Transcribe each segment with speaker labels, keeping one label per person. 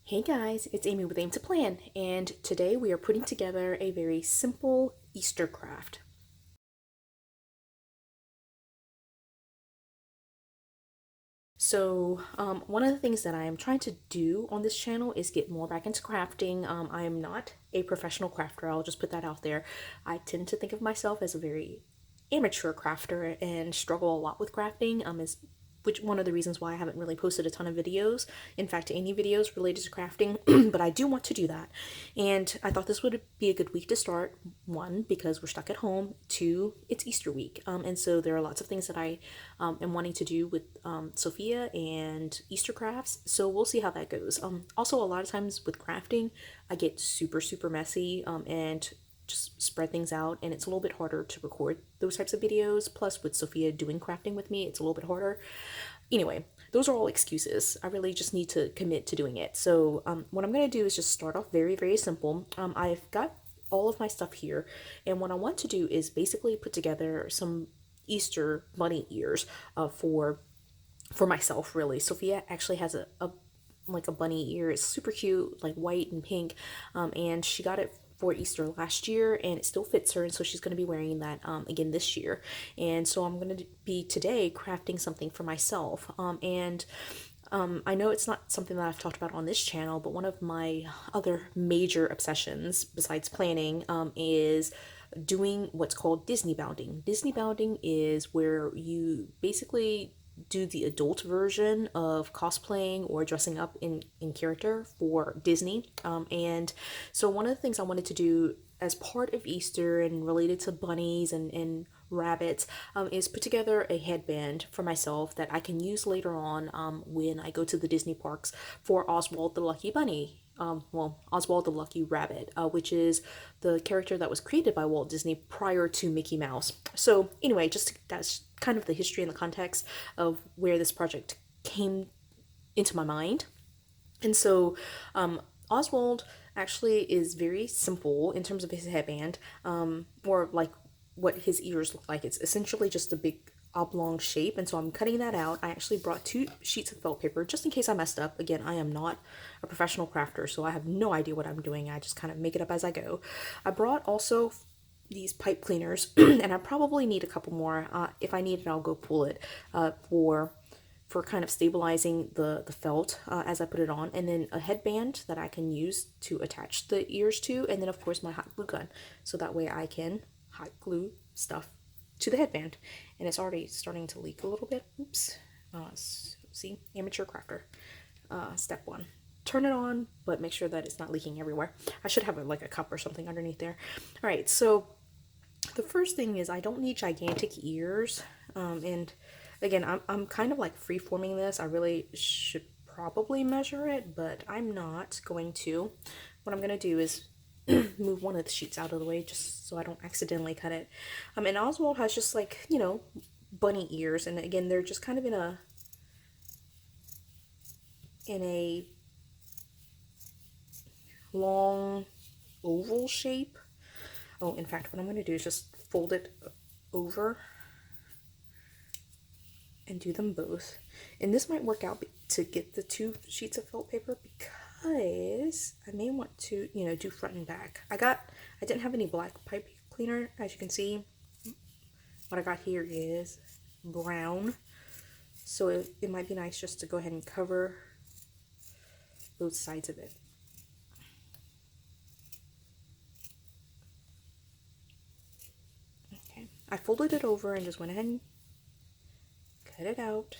Speaker 1: Hey guys, it's Amy with Aim to Plan, and today we are putting together a very simple Easter craft. So, one of the things that I am trying to do on this channel is get more back into crafting. I am not a professional crafter, I'll just put that out there. I tend to think of myself as a very amateur crafter and struggle a lot with crafting, is which one of the reasons why I haven't really posted a ton of videos, in fact any videos related to crafting, but I do want to do that. And I thought this would be a good week to start. One, because we're stuck at home. Two, it's Easter week, and so there are lots of things that I am wanting to do with Sophia and Easter crafts, so we'll see how that goes. Also, a lot of times with crafting I get super messy and just spread things out, and it's a little bit harder to record those types of videos. Plus, with Sophia doing crafting with me, it's a little bit harder. Anyway, those are all excuses. I really just need to commit to doing it. So what I'm going to do is just start off very simple. I've got all of my stuff here, and what I want to do is basically put together some Easter bunny ears for myself, really. Sophia actually has a like a bunny ear. It's super cute, like white and pink, and she got it for Easter last year, and it still fits her, and so she's going to be wearing that again this year. And so I'm going to be today crafting something for myself, and I know it's not something that I've talked about on this channel, but one of my other major obsessions besides planning is doing what's called Disneybounding. Disneybounding is where you basically do the adult version of cosplaying or dressing up in character for Disney. And so one of the things I wanted to do as part of Easter and related to bunnies and rabbits is put together a headband for myself that I can use later on when I go to the Disney parks for Oswald the Lucky Bunny. Oswald the Lucky Rabbit, which is the character that was created by Walt Disney prior to Mickey Mouse. So anyway, that's kind of the history and the context of where this project came into my mind. And so Oswald actually is very simple in terms of his headband, or like what his ears look like. It's essentially just a big oblong shape, and so I'm cutting that out. I actually brought 2 sheets of felt paper just in case I messed up. Again, I am not a professional crafter, so I have no idea what I'm doing. I just kind of make it up as I go. I brought also these pipe cleaners and I probably need a couple more. If I need it, I'll go pull it for kind of stabilizing the felt as I put it on, and then a headband that I can use to attach the ears to, and then of course my hot glue gun, so that way I can hot glue stuff to the headband. And it's already starting to leak a little bit. Oops. See, amateur crafter. Step 1. Turn it on, but make sure that it's not leaking everywhere. I should have like a cup or something underneath there. All right, so the first thing is I don't need gigantic ears, and again, I'm kind of like free-forming this. I really should probably measure it, but I'm not going to. What I'm going to do is move one of the sheets out of the way just so I don't accidentally cut it. And Oswald has just like, you know, bunny ears, and again, they're just kind of in a long oval shape. Oh, in fact, what I'm going to do is just fold it over and do them both. And this might work out to get the 2 sheets of felt paper, because I may want to, you know, do front and back. I didn't have any black pipe cleaner, as you can see. What I got here is brown, so it might be nice just to go ahead and cover both sides of it. Okay, I folded it over and just went ahead and cut it out.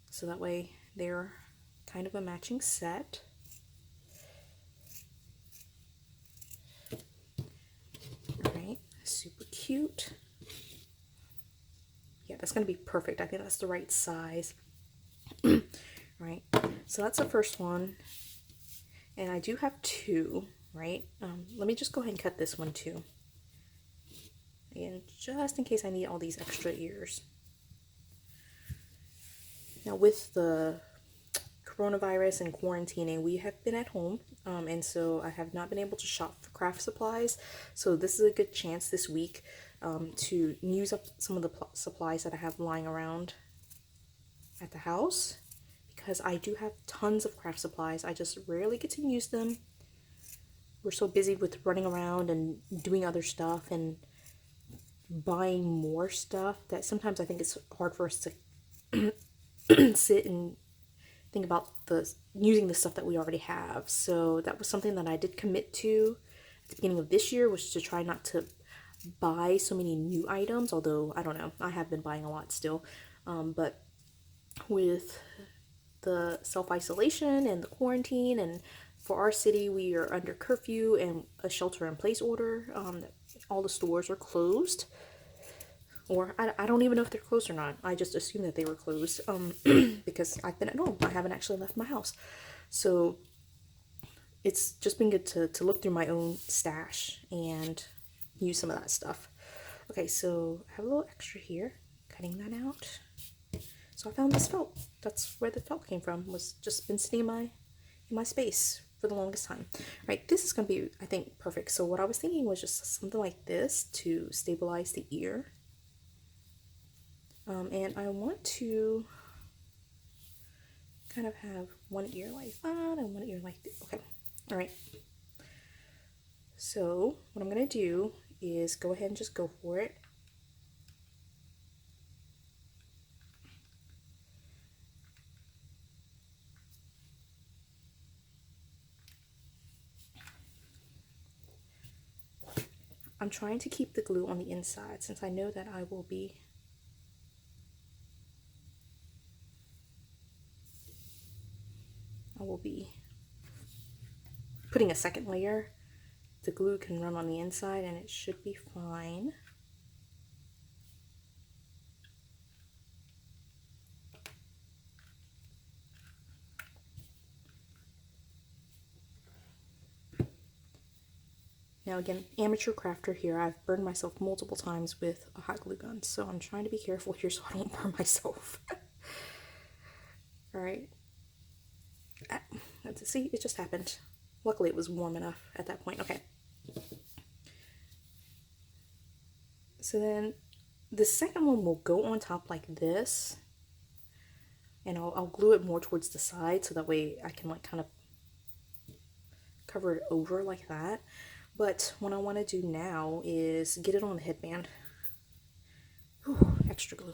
Speaker 1: So that way they're kind of a matching set. Alright, super cute. Yeah, that's going to be perfect. I think that's the right size. Right, so that's the first one. And I do have 2, right? Let me just go ahead and cut this one too. Again, just in case I need all these extra ears. Now, with the coronavirus and quarantining, we have been at home, and so I have not been able to shop for craft supplies. So this is a good chance this week to use up some of the supplies that I have lying around at the house because I do have tons of craft supplies. I just rarely get to use them. We're so busy with running around and doing other stuff and buying more stuff that sometimes I think it's hard for us to sit and think about using the stuff that we already have. So that was something that I did commit to at the beginning of this year, was to try not to buy so many new items, although I don't know, I have been buying a lot still. But with the self-isolation and the quarantine, and for our city we are under curfew and a shelter-in-place order, all the stores are closed, or I don't even know if they're closed or not. I just assume that they were closed because I've been at home. I haven't actually left my house. So it's just been good to look through my own stash and use some of that stuff. Okay, so I have a little extra here, cutting that out. So I found this felt. That's where the felt came from, was just been sitting in my space for the longest time. Right, this is gonna be, I think, perfect. So what I was thinking was just something like this to stabilize the ear. And I want to kind of have one ear like that and one ear like this. Okay, all right. So what I'm gonna do is go ahead and just go for it. I'm trying to keep the glue on the inside since I know that I will be putting a second layer. The glue can run on the inside and it should be fine. Now again, amateur crafter here. I've burned myself multiple times with a hot glue gun, so I'm trying to be careful here so I don't burn myself. All right. That's it. See, it just happened. Luckily it was warm enough at that point. Okay. So then the second one will go on top like this, and I'll glue it more towards the side so that way I can like kind of cover it over like that. But what I want to do now is get it on the headband. Whew, extra glue.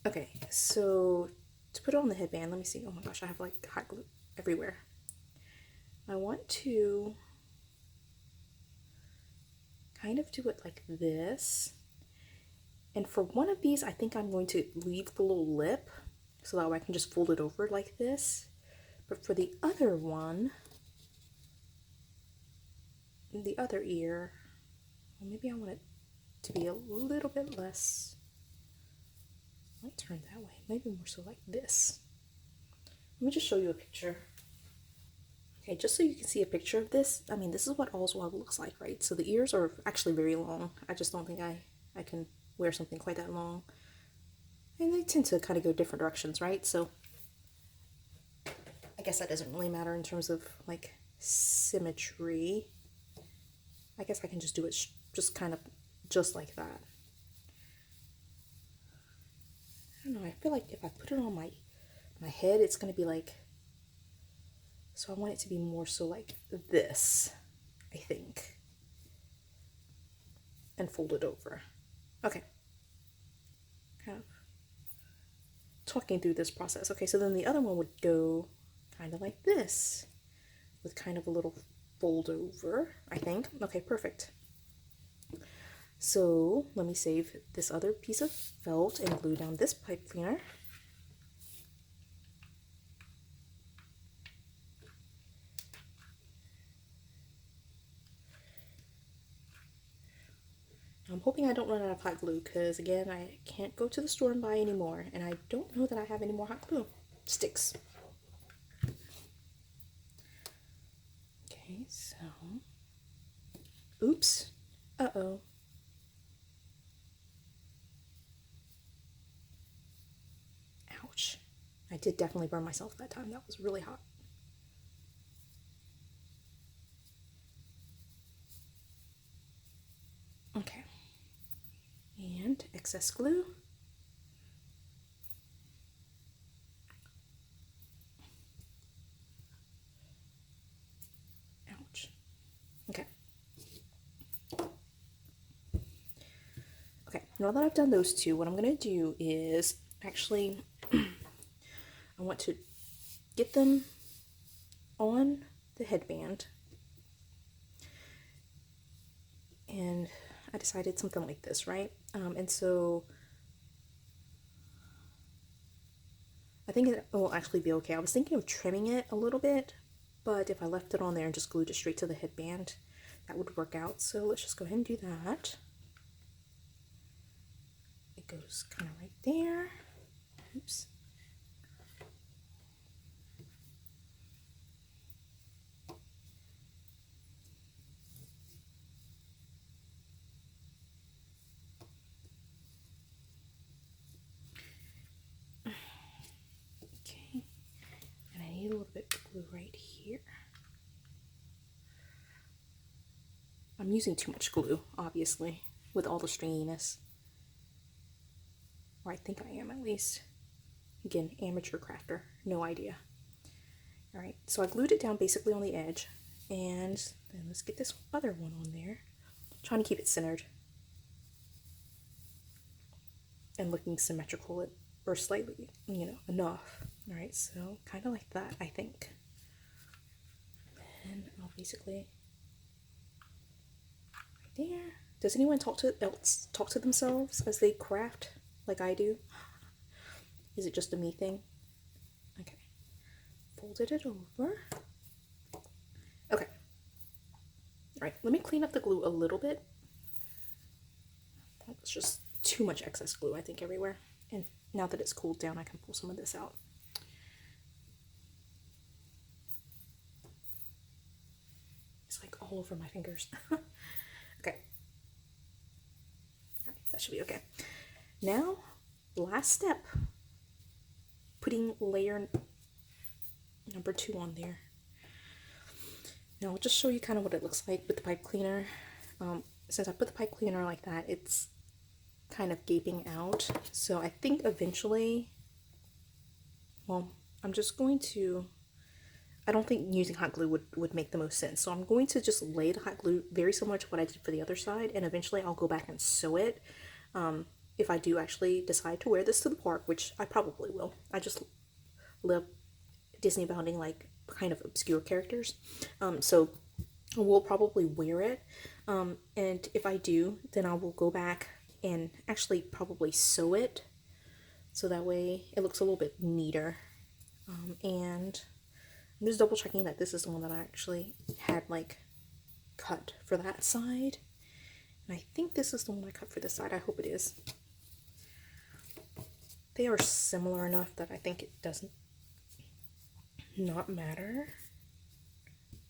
Speaker 1: Okay, so to put it on the headband, let me see. Oh my gosh, I have like hot glue everywhere. I want to kind of do it like this. And for one of these, I think I'm going to leave the little lip so that way I can just fold it over like this. But for the other one, the other ear, well, maybe I want it to be a little bit less. I might turn that way, maybe more so like this. Let me just show you a picture. Okay, just so you can see a picture of this, I mean, this is what Oswald looks like, right? So the ears are actually very long. I just don't think I can wear something quite that long. And they tend to kind of go different directions, right? So I guess that doesn't really matter in terms of like symmetry. I guess I can just do it just kind of just like that. I don't know, I feel like if I put it on my head, it's going to be like, so I want it to be more so like this, I think, and fold it over. Okay, kind of talking through this process. Okay, so then the other one would go kind of like this, with kind of a little fold over, I think. Okay, perfect. So let me save this other piece of felt and glue down this pipe cleaner. I'm hoping I don't run out of hot glue because, again, I can't go to the store and buy any more, and I don't know that I have any more hot glue sticks. Okay, so, oops, uh-oh. Ouch. I did definitely burn myself that time. That was really hot. Okay. And excess glue. Now that I've done those two, what I'm going to do is actually, I want to get them on the headband. And I decided something like this, right? And so I think it will actually be okay. I was thinking of trimming it a little bit, but if I left it on there and just glued it straight to the headband, that would work out. So let's just go ahead and do that. It goes kind of right there. Oops. Okay. And I need a little bit of glue right here. I'm using too much glue, obviously, with all the stringiness. Or I think I am, at least. Again, amateur crafter, no idea. Alright, so I glued it down basically on the edge. And then let's get this other one on there. Trying to keep it centered. And looking symmetrical, or slightly, enough. Alright, so kind of like that, I think. And I'll basically... there. Does anyone talk to themselves as they craft like I do? Is it just a me thing? Okay. Folded it over. Okay. Alright, let me clean up the glue a little bit. That's just too much excess glue, I think, everywhere. And now that it's cooled down, I can pull some of this out. It's like all over my fingers. Okay. That should be okay. Now, last step, putting layer number 2 on there. Now I'll just show you kind of what it looks like with the pipe cleaner. Since I put the pipe cleaner like that, it's kind of gaping out. So I think eventually, well, I'm just going to, I don't think using hot glue would make the most sense. So I'm going to just lay the hot glue very similar to what I did for the other side, and eventually I'll go back and sew it. If I do actually decide to wear this to the park, which I probably will. I just love Disneybounding, like, kind of obscure characters. So we'll probably wear it. And if I do, then I will go back and actually probably sew it. So that way it looks a little bit neater. And I'm just double checking that this is the one that I actually had, like, cut for that side. And I think this is the one I cut for this side. I hope it is. They are similar enough that I think it doesn't not matter.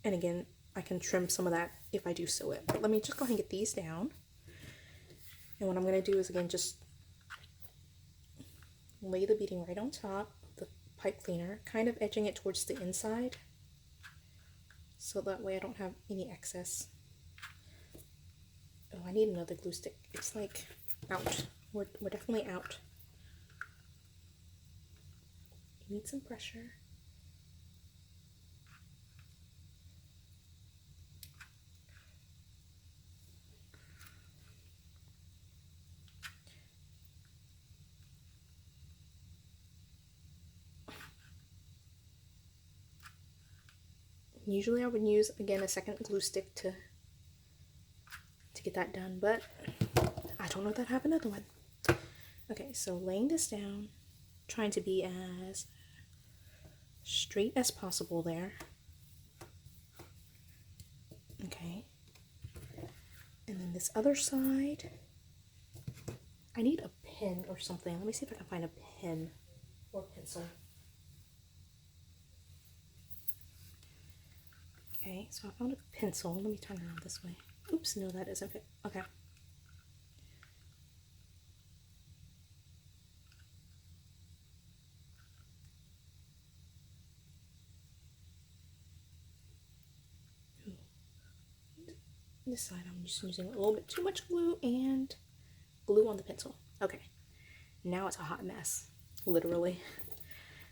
Speaker 1: And again, I can trim some of that if I do sew it. But let me just go ahead and get these down. And what I'm going to do is, again, just lay the beading right on top of the pipe cleaner, kind of edging it towards the inside. So that way I don't have any excess. Oh, I need another glue stick. It's like out. We're definitely out. You need some pressure. Usually I would use, again, a second glue stick to get that done, but I don't know that I have another one. Okay, so laying this down, trying to be as straight as possible there. Okay. And then this other side, I need a pen or something. Let me see if I can find a pen or pencil. Okay, so I found a pencil. Let me turn around this way. Oops, no, that doesn't fit. Okay. This side I'm just using a little bit too much glue and glue on the pencil. Okay, now it's a hot mess, literally.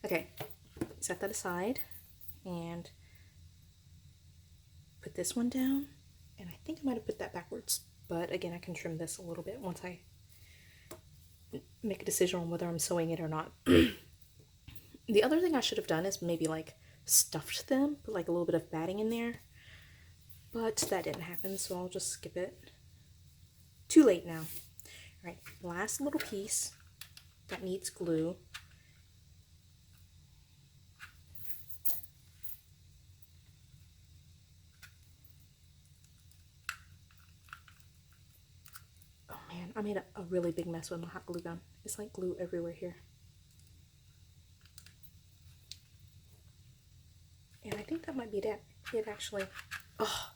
Speaker 1: Okay, set that aside and put this one down. And I think I might have put that backwards, but again, I can trim this a little bit once I make a decision on whether I'm sewing it or not. The other thing I should have done is maybe like stuffed them, put like a little bit of batting in there, but that didn't happen, so I'll just skip it. Too late now. All right, last little piece that needs glue. Oh man, I made a really big mess with my hot glue gun. It's like glue everywhere here. And I think that might be it actually. Oh,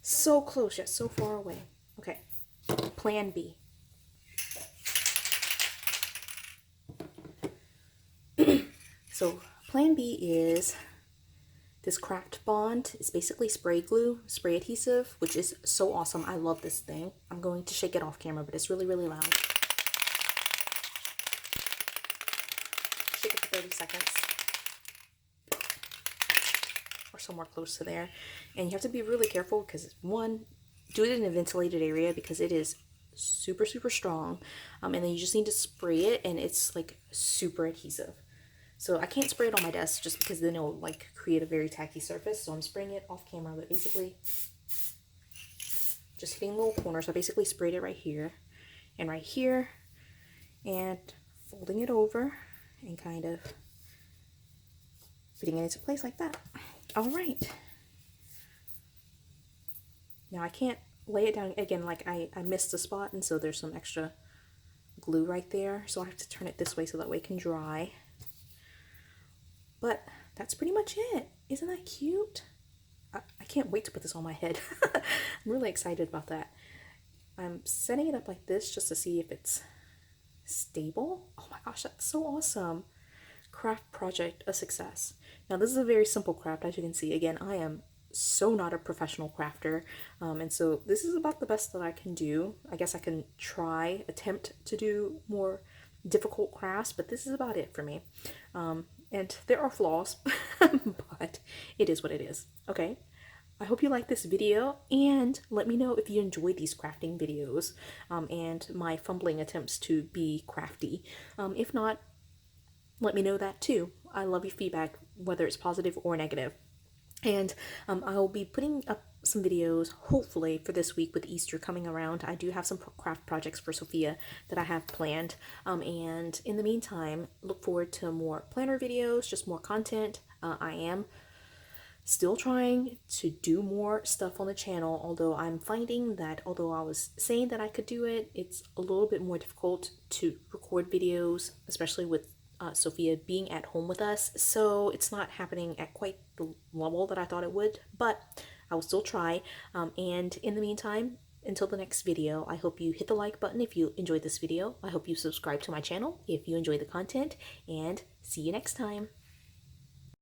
Speaker 1: so close yet so far away. Okay, plan B. So plan B is this craft bond. It's basically spray glue, spray adhesive, which is so awesome. I love this thing. I'm going to shake it off camera, but it's really, really loud. Shake it for 30 seconds. Or somewhere close to there. And you have to be really careful because, one, do it in a ventilated area because it is super, super strong. And then you just need to spray it, and it's like super adhesive. So I can't spray it on my desk just because then it'll like create a very tacky surface. So I'm spraying it off camera, but basically just hitting little corners. So I basically sprayed it right here, and folding it over and kind of fitting it into place like that. All right. Now I can't lay it down again, like I missed a spot, and so there's some extra glue right there. So I have to turn it this way so that way it can dry. But that's pretty much it. Isn't that cute? I can't wait to put this on my head. I'm really excited about that. I'm setting it up like this just to see if it's stable. Oh my gosh, that's so awesome. Craft project a success. Now this is a very simple craft, as you can see. Again, I am so not a professional crafter, and so this is about the best that I can do. I guess I can attempt to do more difficult crafts, but this is about it for me. And there are flaws, but it is what it is. Okay, I hope you like this video, and let me know if you enjoy these crafting videos and my fumbling attempts to be crafty. If not, let me know that too. I love your feedback, whether it's positive or negative. And I'll be putting up some videos, hopefully, for this week with Easter coming around. I do have some craft projects for Sophia that I have planned. And in the meantime, look forward to more planner videos, just more content. I am still trying to do more stuff on the channel, although I'm finding that although I was saying that I could do it, it's a little bit more difficult to record videos, especially with Sophia being at home with us, so it's not happening at quite the level that I thought it would, but I will still try. And in the meantime, until the next video, I hope you hit the like button if you enjoyed this video. I hope you subscribe to my channel if you enjoy the content, and see you next time.